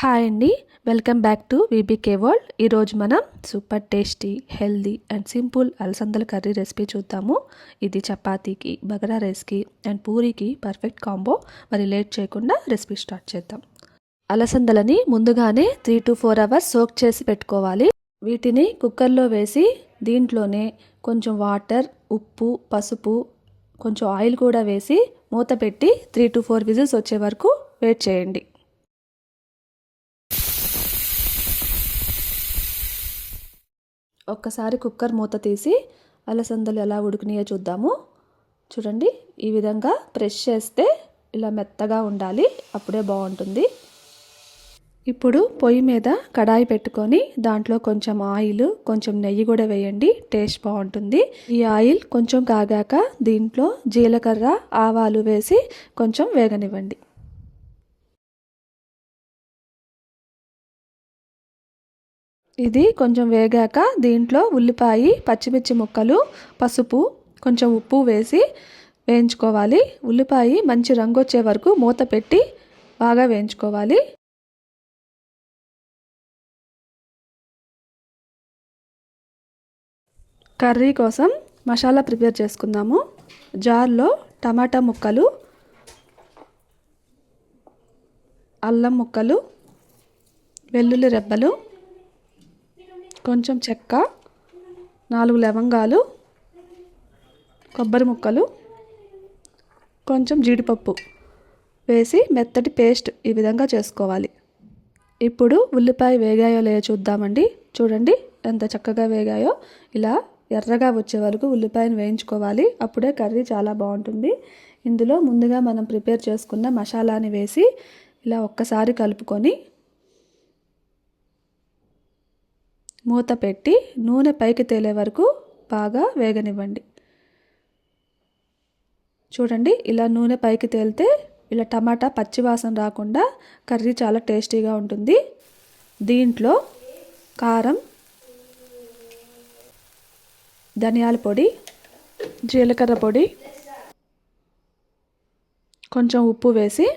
Hi అండి, welcome back to VBK world. ఈరోజు మనం super tasty, healthy and simple అలసందల కర్రీ రెసిపీ చూద్దాము. ఇది చపాతీకి, బగారా రైస్కి అండ్ పూరీకి పర్ఫెక్ట్ కాంబో. మరి లేట్ చేయకుండా రెసిపీ స్టార్ట్ చేద్దాం. అలసందలని ముందుగానే 3 to 4 అవర్స్ సోక్ చేసి పెట్టుకోవాలి. వీటిని కుక్కర్లో వేసి దీంట్లోనే కొంచెం వాటర్, ఉప్పు, పసుపు, కొంచెం ఆయిల్ కూడా వేసి మూత పెట్టి 3 to 4 విజిల్స్ వచ్చే వరకు వెయిట్ చేయండి. ఒక్కసారి కుక్కర్ మూత తీసి అలసందలు ఎలా ఉడికినాయో చూద్దాము. చూడండి, ఈ విధంగా ప్రెస్ చేస్తే ఇలా మెత్తగా ఉండాలి, అప్పుడే బాగుంటుంది. ఇప్పుడు పొయ్యి మీద కడాయి పెట్టుకొని దాంట్లో కొంచెం ఆయిల్, కొంచెం నెయ్యి కూడా వేయండి, టేస్ట్ బాగుంటుంది. ఈ ఆయిల్ కొంచెం కాగాక దీంట్లో జీలకర్ర, ఆవాలు వేసి కొంచెం వేగనివ్వండి. ఇది కొంచెం వేగాక దీంట్లో ఉల్లిపాయ, పచ్చిమిర్చి ముక్కలు, పసుపు, కొంచెం ఉప్పు వేసి వేయించుకోవాలి. ఉల్లిపాయ మంచి రంగు వచ్చే వరకు మూత పెట్టి బాగా వేయించుకోవాలి. కర్రీ కోసం మసాలా ప్రిపేర్ చేసుకుందాము. జార్లో టమాటా ముక్కలు, అల్లం ముక్కలు, వెల్లుల్లి రెబ్బలు, కొంచెం చెక్క, 4 లవంగాలు, కొబ్బరి ముక్కలు, కొంచెం జీడిపప్పు వేసి మెత్తటి పేస్ట్ ఈ విధంగా చేసుకోవాలి. ఇప్పుడు ఉల్లిపాయ వేగాయో లేదో చూద్దామండి. చూడండి ఎంత చక్కగా వేగాయో. ఇలా ఎర్రగా వచ్చే వరకు ఉల్లిపాయను వేయించుకోవాలి, అప్పుడే కర్రీ చాలా బాగుంటుంది. ఇందులో ముందుగా మనం ప్రిపేర్ చేసుకున్న మసాలాని వేసి ఇలా ఒక్కసారి కలుపుకొని మూత పెట్టి నూనె పైకి తేలే వరకు బాగా వేగనివ్వండి. చూడండి, ఇలా నూనె పైకి తేలితే ఇలా టమాటా పచ్చివాసన రాకుండా కర్రీ చాలా టేస్టీగా ఉంటుంది. దీంట్లో కారం, ధనియాల పొడి, జీలకర్ర పొడి, కొంచెం ఉప్పు వేసి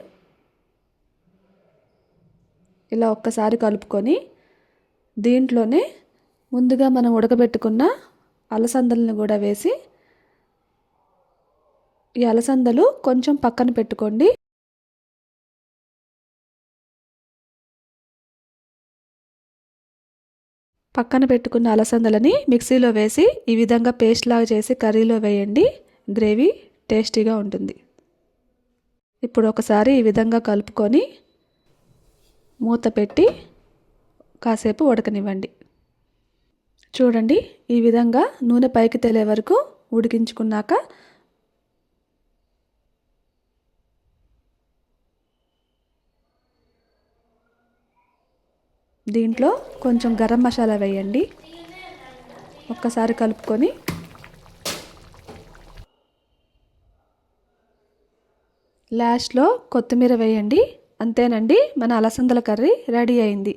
ఇలా ఒక్కసారి కలుపుకొని దీంట్లోనే ముందుగా మనం ఉడకబెట్టుకున్న అలసందలను కూడా వేసి ఈ అలసందలు కొంచెం పక్కన పెట్టుకోండి. పక్కన పెట్టుకున్న అలసందలని మిక్సీలో వేసి ఈ విధంగా పేస్ట్ లాగా చేసి కర్రీలో వేయండి, గ్రేవీ టేస్టీగా ఉంటుంది. ఇప్పుడు ఒకసారి ఈ విధంగా కలుపుకొని మూత పెట్టి కాసేపు ఉడకనివ్వండి. చూడండి, ఈ విధంగా నూనె పైకి తేలే వరకు ఉడికించుకున్నాక దీంట్లో కొంచెం గరం మసాలా వేయండి. ఒక్కసారి కలుపుకొని లాస్ట్లో కొత్తిమీర వేయండి. అంతేనండి, మన అలసందల కర్రీ రెడీ అయింది.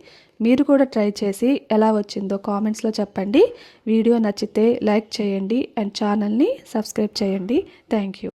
మీరు కూడా ట్రై చేసి ఎలా వచ్చిందో కామెంట్స్లో చెప్పండి. వీడియో నచ్చితే లైక్ చేయండి అండ్ ఛానల్ని సబ్స్క్రైబ్ చేయండి. Thank you.